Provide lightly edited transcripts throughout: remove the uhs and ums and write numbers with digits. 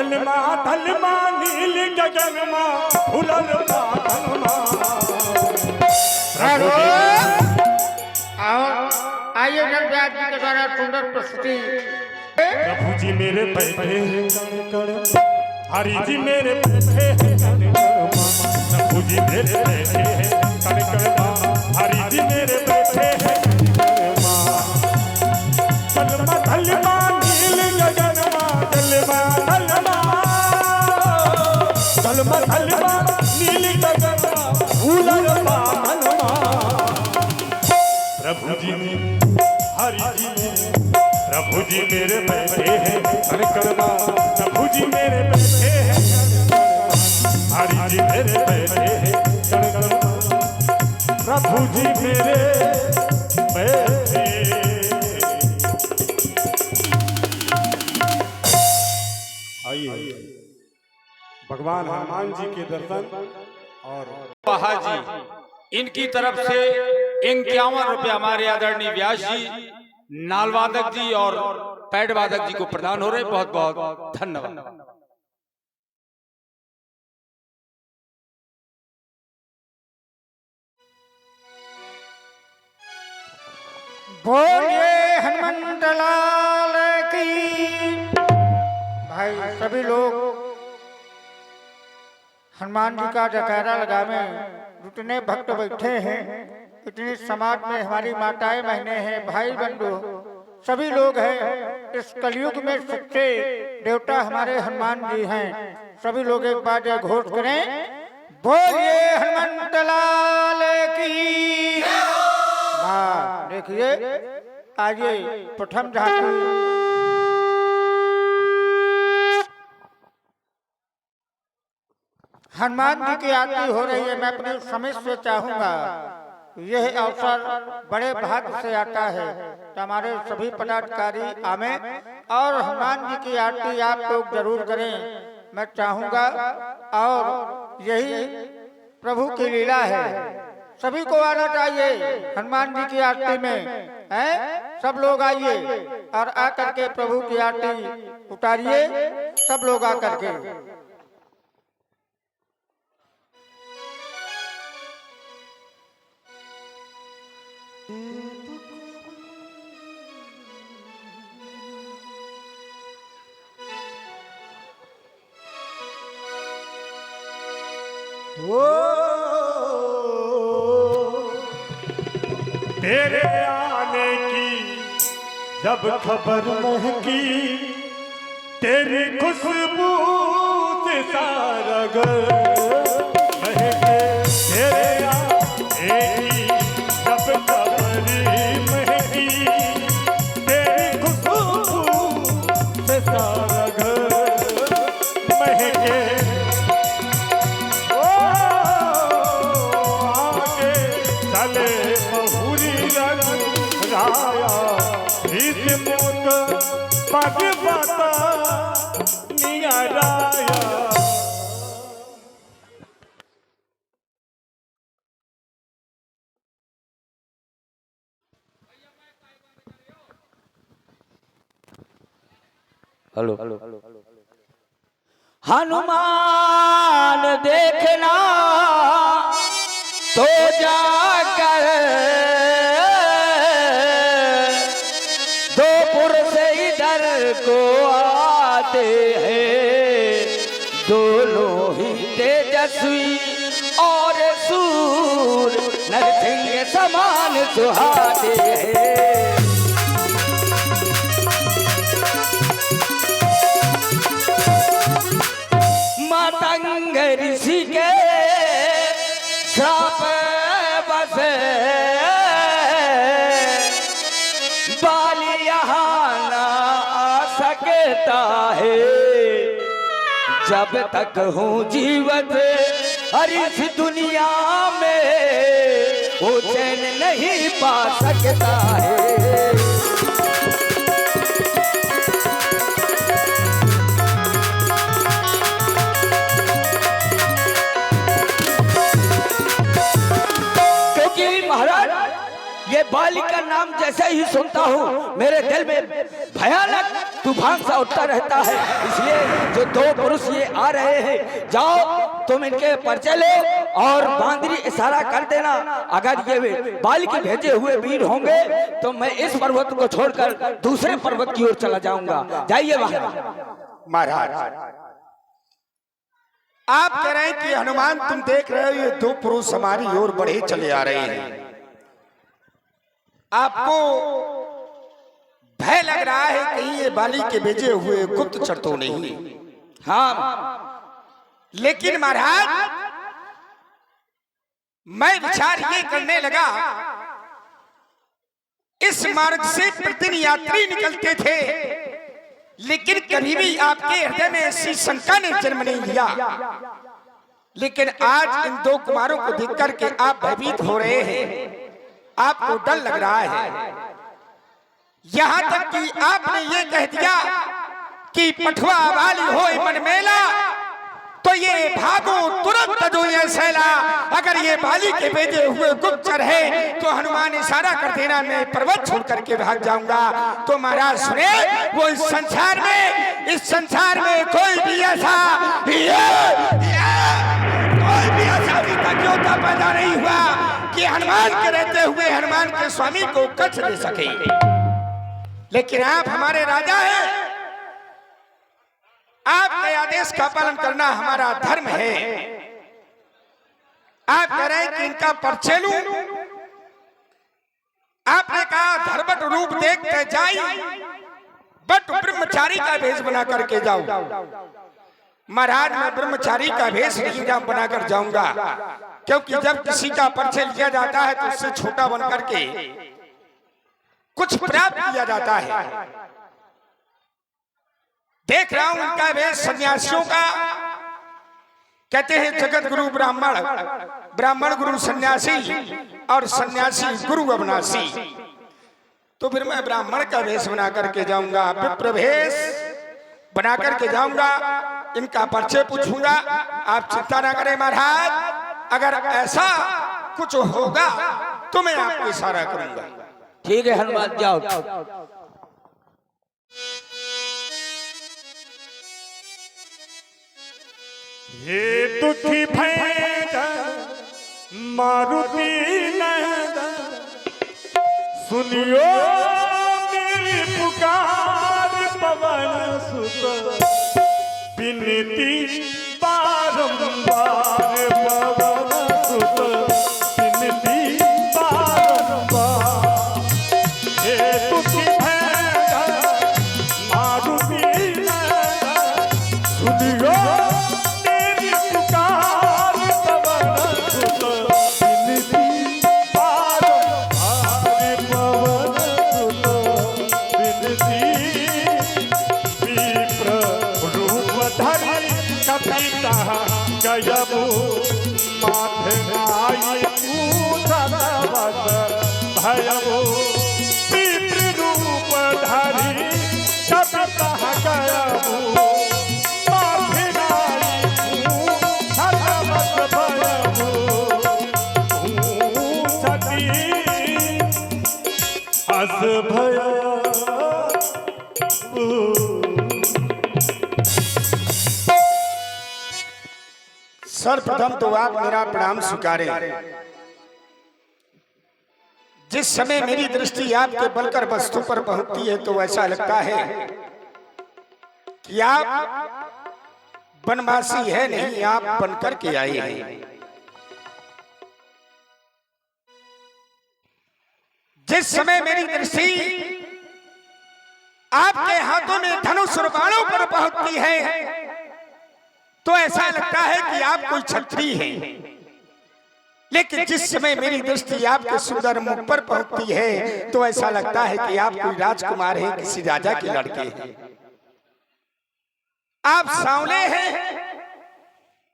जलमा तलमा नील गगनमा फुलल बादलमा। आइए जब व्यास जी के द्वारा सुंदर प्रस्तुति। प्रभु जी मेरे बैठे हैं कण कण, हरि जी मेरे बैठे हैं कण कण। प्रभु जी मेरे बैठे हैं कण कण, हरि जी मेरे बैठे हैं कण कण। जलमा तलमा नील गगनमा, जलमा तलमा, जलमा तलमा नील गगनमा फूलल बादलमा। प्रभु जी हरि जी प्रभु जी मेरे बैठे हैं कण कण, प्रभु जी मेरे बैठे हैं हरि जी मेरे बैठे हैं कण कण, प्रभु जी मेरे बैठे। आइए भगवान हनुमान जी के दर्शन और जी इनकी तरफ से 51 रुपया हमारे आदरणीय व्यास जी, नालवादक जी और पैड वादक जी को प्रदान हो रहे। बहुत बहुत धन्यवाद। बोलिए हनुमंत लाल की। भाई सभी लोग हनुमान जी का जयकारा लगावे। जितने भक्त बैठे हैं, इतनी समाज में हमारी माताएं बहनें हैं, भाई बंधु सभी लोग हैं। इस कलयुग में सच्चे देवता हमारे हनुमान जी हैं। सभी लोग एक बार जय घोष करें, बोलिए हनुमंत लाल की। हाँ देखिए, आइए प्रथम झांकी। हनुमान जी की आरती हो रही है। मैं अपने समय से चाहूंगा, यह अवसर बड़े भाग्य से आता है तो हमारे सभी पदाधिकारी आवे और हनुमान जी की आरती आप लोग जरूर करें। मैं चाहूंगा, और यही प्रभु की लीला है। सभी को आना चाहिए हनुमान जी की आरती में, हैं? सब लोग आइए और आकर के प्रभु की आरती उतारिए। सब लोग आकर के। तेरे आने की जब खबर महकी, तेरी खुशबू से सारा घर महके। तेरे आने की जब खबर महकी, तेरी खुशबू से सारा घर महके। चले बहुरी रंग राया, इस मोत पग बता नियराया। हेलो हनुमान देखना तो जाकर दो पुरुष इधर को आते हैं, दोनों ही तेजस्वी और सूर नरसिंह समान सुहाते हैं। मातंग ऋषि के श्राप बसे बाली यहाँ ना आ सकता है। जब तक हूँ जीवित हर इस दुनिया में वो चैन नहीं पा सकता है। ये बाली का नाम जैसे ही सुनता हूँ मेरे दिल में भयानक तूफान सा उठता रहता है। इसलिए जो दो पुरुष ये आ रहे हैं, जाओ तुम इनके परिचय लो और बांदरी इशारा कर देना। अगर ये बाली के भेजे हुए वीर होंगे तो मैं इस पर्वत को छोड़कर दूसरे पर्वत की ओर चला जाऊंगा। जाइए वहां। महाराज, आप कह रहे हैं कि हनुमान तुम देख रहे हो ये दो पुरुष हमारी ओर बढ़े चले आ रहे हैं, आपको भय लग रहा है कहीं ये बाली के भेजे हुए गुप्तचर तो नहीं? हाँ, लेकिन महाराज मैं विचार ये करने लगा, इस मार्ग से प्रतिदिन यात्री निकलते थे, लेकिन कभी भी आपके हृदय में ऐसी शंका ने जन्म नहीं लिया। लेकिन आज इन दो कुमारों को देख करके आप भयभीत हो रहे हैं, आपको डर लग रहा है। यहां तक कि आपने ये कह दिया कि पठवा वाली हो मन मेला, तो ये भागो तुरंत जो ये सैला। अगर ये बाली के भेजे हुए गुप्तचर है तो हनुमान इशारा कर देना, मैं पर्वत छोड़ करके भाग जाऊंगा। तो महाराज सुने, वो इस संसार में कोई भी ऐसा अभी तक योद्धा पैदा नहीं हुआ कि हनुमान के रहते हुए हनुमान के स्वामी को कष्ट दे सके। लेकिन आप हमारे राजा हैं, आपके आदेश का पालन करना हमारा धर्म है। आप कह रहे हैं कि इनका परिचय लूं, आपने कहा धर्मट रूप देखते जाई, बट ब्रह्मचारी का भेष बना करके जाओ। महाराज, मैं ब्रह्मचारी का भेष नहीं बनाकर जाऊंगा, क्योंकि जब किसी का परिचय लिया जाता है तो उससे छोटा बन करके कुछ प्राप्त किया जाता है। देख रहा हूं उनका वेश सन्यासियों का, कहते हैं जगत गुरु ब्राह्मण, ब्राह्मण गुरु सन्यासी और सन्यासी गुरु अविनाशी। तो फिर मैं ब्राह्मण का वेश बना करके जाऊंगा, विप्र वेश बना करके जाऊंगा, इनका परिचय पूछूंगा। आप चिंता ना करें महाराज, अगर ऐसा कुछ होगा तो मैं आपको इशारा करूंगा। ठीक है हनुमान, जाओ। ये दुखी भैंस मारुति नंदन, सुनियो मेरी पुकार पवन सुत, विनती बारंबार पवन सुत, विनती बारंबार। ये दुखी भैंस मारुति नंदन, सुनियो गयबू माथे आई पूछत बस भयबू, विप्र रूप धरी कपिता गयबू माथे आई पूछत बस भयबू, सती अस भयबू। सर्वप्रथम तो आप मेरा प्रणाम स्वीकारें। जिस समय मेरी दृष्टि आपके बलकर वस्तु पर पहुंचती है तो ऐसा लगता है कि आप वनवासी है नहीं, आप बनकर के आए हैं। जिस समय मेरी दृष्टि आपके हाथों में धनुष और बाणों पर पहुंचती है तो ऐसा लगता है कि आप कोई क्षत्रिय हैं। लेकिन जिस समय मेरी दृष्टि आपके सुंदर मुख पर पहुंचती है तो ऐसा लगता है कि आप कोई राजकुमार हैं, किसी राजा के लड़के हैं। आप सांवले हैं,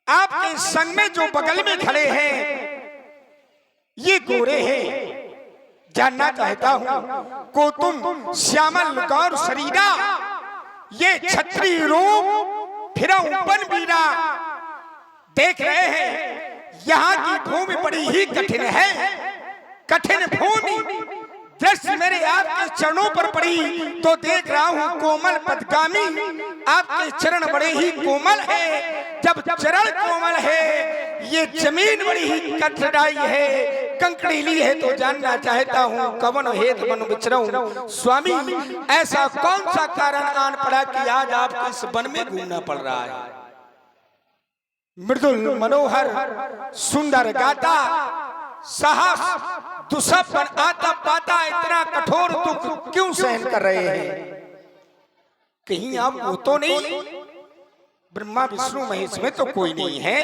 आपके संग में जो बगल में खड़े हैं ये गोरे हैं। जानना चाहता हूं को तुम श्यामल गौर शरीरा, ये क्षत्रिय रूप फिर ऊपर बीरा। देख रहे हैं यहाँ की भूमि बड़ी ही कठिन है, कठिन भूमि दृष्टि मेरे आपके चरणों पर पड़ी तो देख रहा हूँ कोमल पदगामी। आपके चरण बड़े ही कोमल है। जब चरण कोमल है, ये जमीन बड़ी ही कठिनाई है, कंकड़ीली है, तो जानना चाहता हूँ कवन हेत मन विचरऊं। स्वामी, ऐसा कौन सा कारण आन पड़ा कि आज आपको इस वन में घूमना पड़ रहा है? मृदुल मनोहर सुंदर गाता, साहस दुसपन आता पाता, इतना कठोर दुख क्यों सहन कर रहे हैं? कहीं आप वो तो नहीं? ब्रह्मा विष्णु महेश में तो कोई नहीं है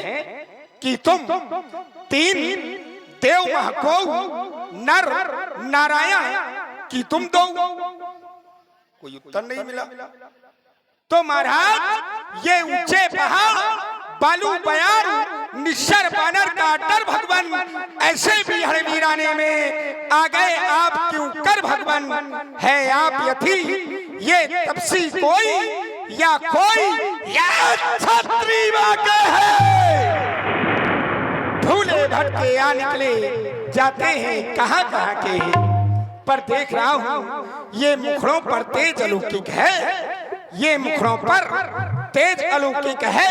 कि तुम तीन देव महको नर नारायण कि तुम दो? कोई उत्तर नहीं मिला। तो महाराज, ये ऊंचे पहाड़, बालू बयार, निश्चर बानर का डर भगवान, ऐसे भी हड़वीराने में आ गए आप क्यों कर भगवान? है आप यथी ये तपसी कोई या कोई या छत्री वाके है? भूले भटके आ निकले जाते हैं कहाँ कहाँ के, पर देख रहा हूँ ये मुखड़ों पर तेज अलौकिक है। ये मुखड़ों पर तेज अलौकिक है।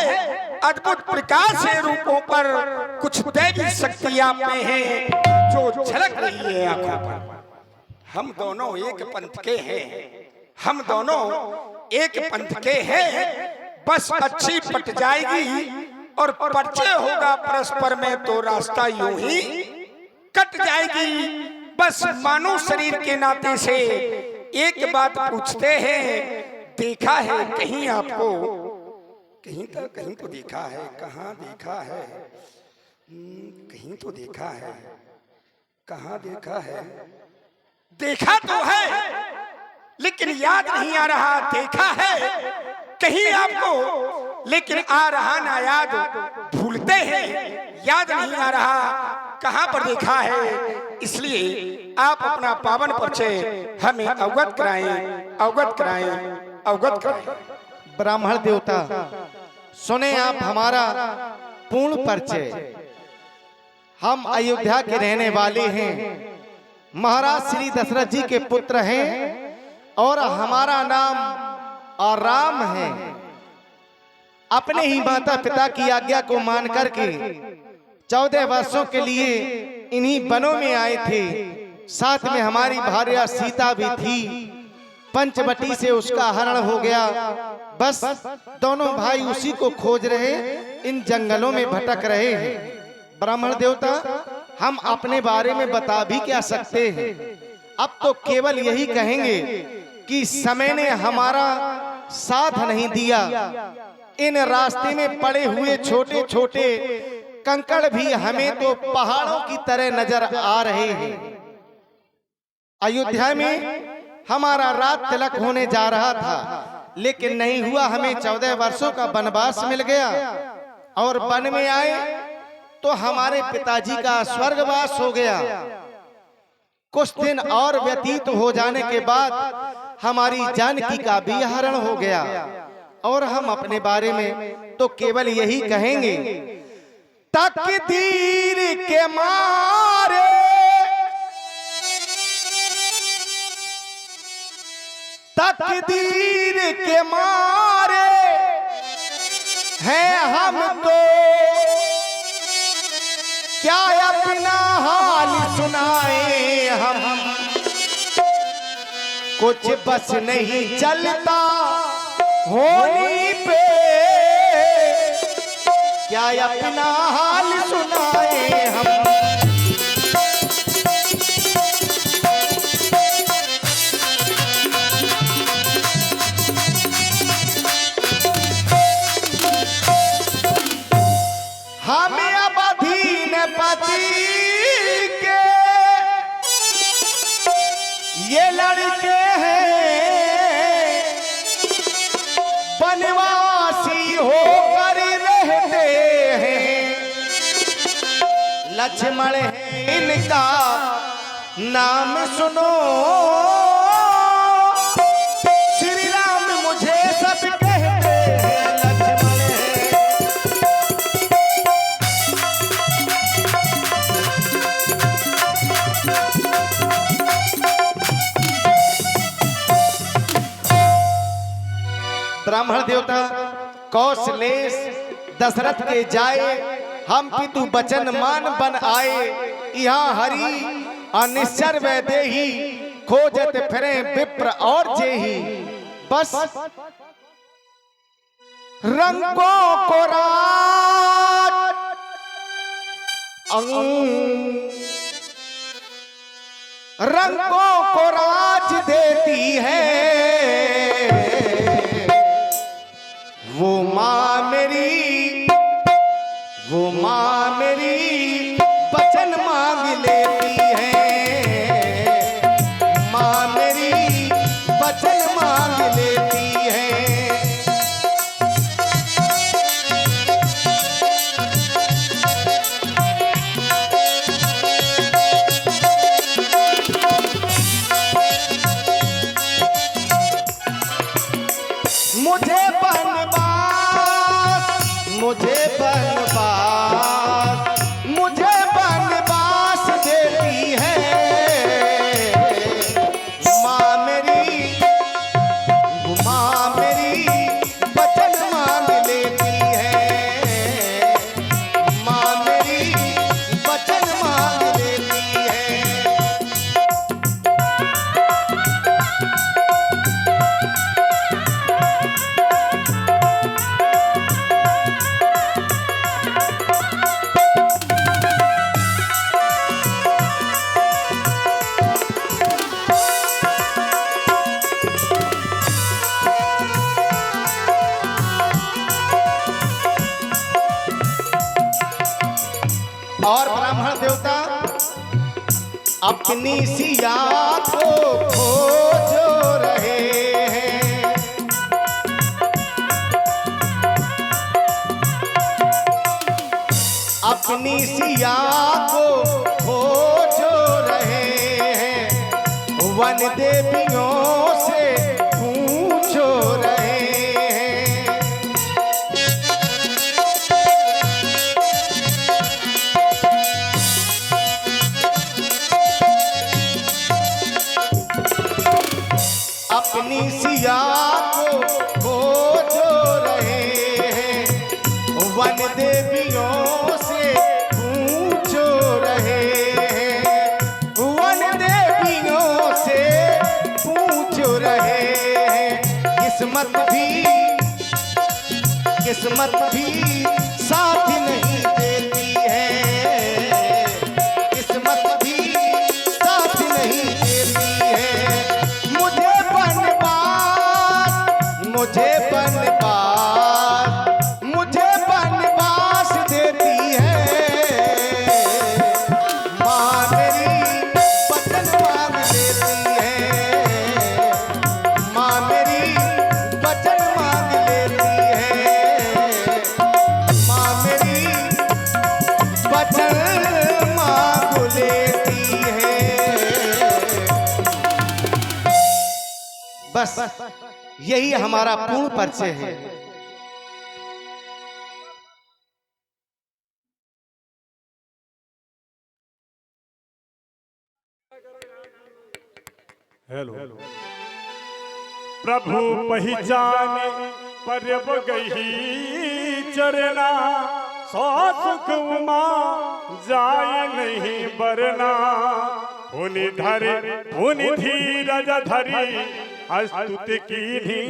अद्भुत प्रकाश से रूपों पर कुछ दैवी शक्ति आप में है जो झलक रही है आंखों पर। हम दोनों एक पंथ के हैं, हम दोनों एक पंथ के हैं। बस अच्छी पट जाएगी और परिचय होगा परस्पर में, तो रास्ता यूं ही कट जाएगी। बस मानव शरीर के नाते से एक बात पूछते हैं, देखा है कहीं आपको? कहीं तो देखा है। कहाँ देखा है? कहीं तो देखा है। कहाँ देखा है? देखा तो है लेकिन याद नहीं आ रहा। देखा है कहीं आपको, लेकिन आ रहा ना याद। भूलते हैं, याद नहीं आ रहा कहाँ पर देखा है। इसलिए आप अपना पावन परिचय हमें अवगत कराएं, अवगत कराएं, अवगत कराएं। ब्राह्मण देवता, सुने आप हमारा पूर्ण परिचय। हम अयोध्या के रहने वाले हैं, महाराज श्री दशरथ जी के पुत्र हैं और हमारा नाम राम है। अपने ही माता पिता की आज्ञा को मान करके 14 वर्षों के लिए इन्हीं वनों में आए थे। साथ में हमारी भार्या सीता भी थी। पंचवटी से उसका हरण हो गया। बस दोनों भाई उसी को खोज रहे, इन जंगलों में भटक रहे हैं। ब्राह्मण देवता, हम अपने बारे में बता भी क्या सकते हैं? अब तो केवल यही कहेंगे कि समय ने हमारा साथ नहीं दिया। इन रास्ते में पड़े हुए छोटे छोटे कंकड़ भी हमें तो पहाड़ों की तरह नजर आ रहे हैं। अयोध्या में हमारा रात तिलक होने जा रहा था, लेकिन नहीं हुआ। हमें 14 वर्षों का वनवास मिल गया और वन में आए तो हमारे पिताजी का स्वर्गवास हो गया। कुछ दिन और व्यतीत हो जाने के बाद हमारी जानकी का भी हरण हो गया। और हम अपने बारे में तो केवल यही कहेंगे, तकदीर के मारे तकदीर के मारे हैं हम तो, क्या अपना हाल सुनाए हम। कुछ बस नहीं चलता होली पे, क्या अपना हाल सुनाए हम। हमें अब अधीन पति के ये लड़के हैं, बनवासी होकर रहते हैं। लक्ष्मण है इनका नाम सुनो, श्री राम मुझे सब कहते हैं। लक्ष्मण है ब्राह्मण देवता कौशलेश दशरथ के जाए, हम पितु बचन मान बन आए। यहाँ हरि अनिश्चर वै देही, खोजत फिरे विप्र और जेही। बस रंगों को राज रंगों को राज देती है वो माँ मेरी, वो माँ मेरी वचन मांग लेती है, माँ मेरी वचन मांग लेती है। मुझे बनवास, मुझे बनवास, मुझे बनवास देती है माँ मेरी, माँ मेरी वचन मांग लेती है, माँ मेरी वचन मांग लेती है। और ब्राह्मण देवता अपनी सिया को खोज रहे हैं, अपनी सिया को खोज रहे हैं, वन देवियों से पूछ रहे हैं। अपनी सिया को खोज रहे हैं, वन देवियों से पूछ रहे हैं, वन देवियों से पूछ रहे हैं। किस्मत भी साथ नहीं देती है, किस्मत भी साथ नहीं देती है। मुझे बनवास, मुझे बनवास, मुझे बनवास देती है माँ मेरी वचन मांग लेती है, माँ मेरी वचन मांग लेती है, माँ मेरी वचन मांग लेती है। बस यही हमारा पूर्ण परिचय है। हेलो प्रभु पहचाने परब गही चरना, सौ सुख उमा जाय नहीं बरना। पुनि धीरज धरी अस्तुति कीन्ही,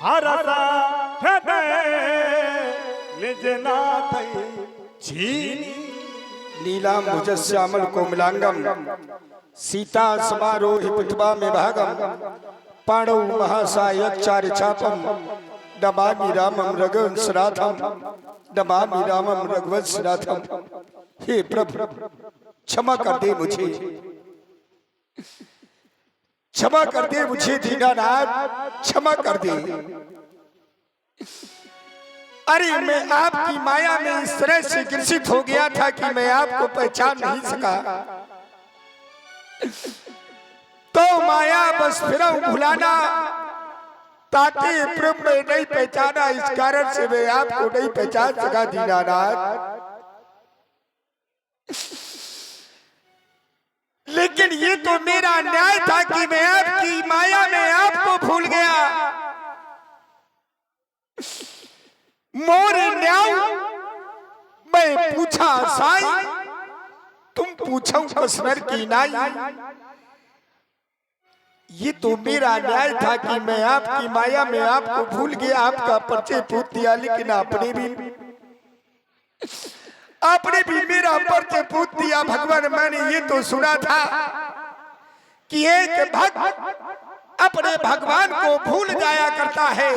हरसा हृदय निज नाथ छीनी। नीलाम भुजश्यामल कोमलांगम, सीता समारोहि पुष्पा में भागम, पाणौ महासायचार्य चापम, नमामि रामम रघुवंशनाथम, नमामि रामम रघुवंशनाथम। हे प्रभु क्षमा कर दे मुझे, क्षमा कर दे मुझे दीनानाथ, क्षमा कर दे। अरे मैं आपकी माया में इस तरह से ग्रसित हो गया था कि मैं आपको पहचान नहीं सका। तो माया बस फिर भुलाना, ताकि प्रभु में नहीं पहचाना, इस कारण से मैं आपको नहीं पहचान सका दीनानाथ। लेकिन ये तो मेरा न्याय था कि मैं आपकी माया में आपको भूल गया। मोरे न्याय मैं पूछा साई, तुम पूछो कसनर की नाई। ये तो मेरा न्याय था कि मैं आपकी माया में आपको भूल गया, आपका परिचय पूछ दिया, लेकिन आपने भी मेरा परिचय पूछ दिया। भगवान, मैंने ये तो सुना था कि एक भक्त अपने भगवान को भूल जाया करता है,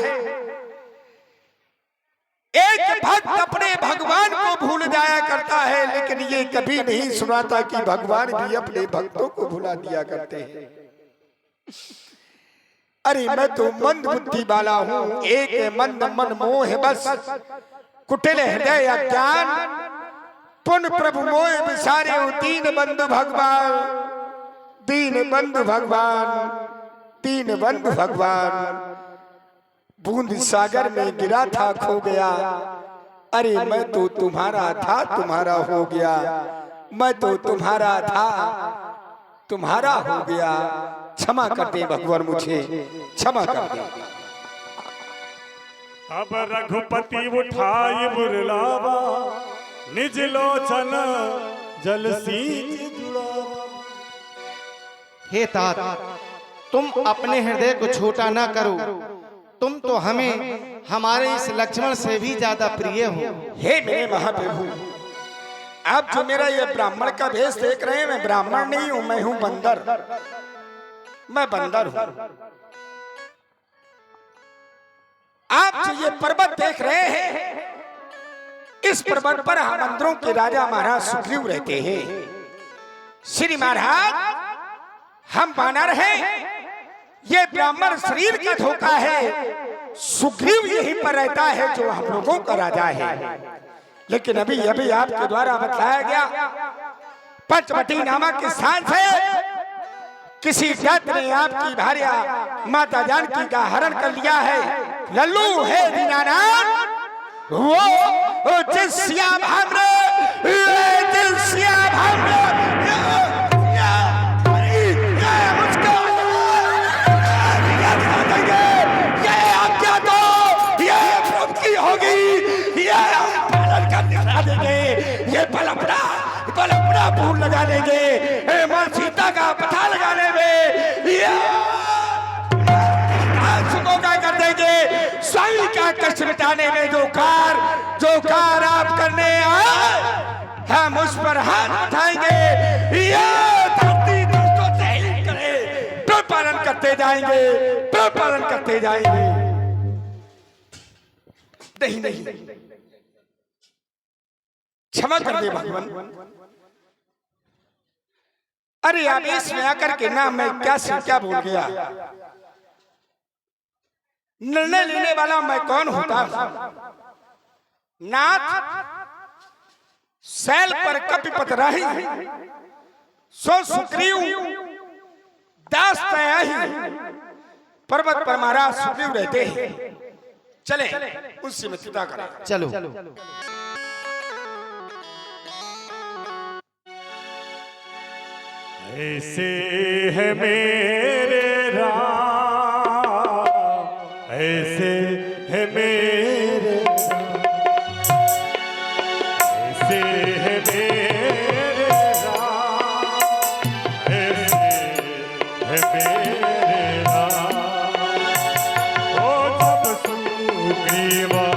एक भक्त अपने भगवान को भूल जाया करता है, लेकिन ये कभी नहीं सुना था कि भगवान भी अपने भक्तों को भुला दिया करते हैं। अरे मैं तो मंद बुद्धि वाला हूँ, एक मंद मन मोह बस, कुटिल हृदय अज्ञान, पुन प्रभु मोह विसारे दीन बंधु भगवान, दीन बंधु भगवान, दीन बंधु भगवान। बूंद सागर में गिरा था खो गया, अरे मैं तो तुम्हारा था तुम्हारा हो गया, मैं तो तुम्हारा था तुम्हारा हो गया। क्षमा कर दे भगवान, मुझे क्षमा कर दे। अब रघुपति उठाई बुरलावा, निज लोचन जल सींच जुड़ावा। हे तात, तुम अपने हृदय को छोटा ना करो, तुम तो हमें हमारे इस लक्ष्मण से भी ज्यादा प्रिय हो। हे मेरे महाप्रभु, आप जो मेरा ये ब्राह्मण का भेष देख रहे हैं, मैं ब्राह्मण नहीं हूं, मैं हूं बंदर, मैं बंदर हूं। आप जो ये पर्वत देख रहे हैं, इस पर्वत पर मंदिरों के राजा महाराज सुग्रीव रहते हैं। श्री महाराज, हम वानर हैं, ये ब्राह्मण शरीर का धोखा है, सुग्रीव यहीं पर रहता है जो हम लोगों का राजा है। लेकिन अभी अभी आपके द्वारा बताया गया, पंचवटी नामक स्थान से किसी जात ने आपकी भार्या माता जानकी का हरण कर लिया है। लल्लू है दीनानाथ, वो जिस्या भामरे, जिस्या भामरे, ये पलपड़ा फूल लगा लेंगे, मां सीता का पता लगाने में सुखों का कर देंगे, स्वामी का कष्ट मिटाने में जो कार आप करने आए, हम उस पर हाथ उठाएंगे। ये धरती दोस्तों से ही करे, प्रपालन करते जाएंगे, प्रपालन करते जाएंगे। नहीं, क्षमा कर दे भगवान। अरे आवेश में आकर के ना मैं क्या बोल गया। निर्णय लेने वाला मैं कौन होता हूं? नाथ शैल पर कपिपत रही, सो सुग्रीव दास तयाही, पर्वत पर महाराज सुग्रीव रहते हैं। चले उससे मित्रता करें। चलो। ऐसे है मेरे राम, ऐसे है मेरे राम, ऐसे है मेरे राम, ऐसे है मेरे राम। ओ जब सुग्रीवा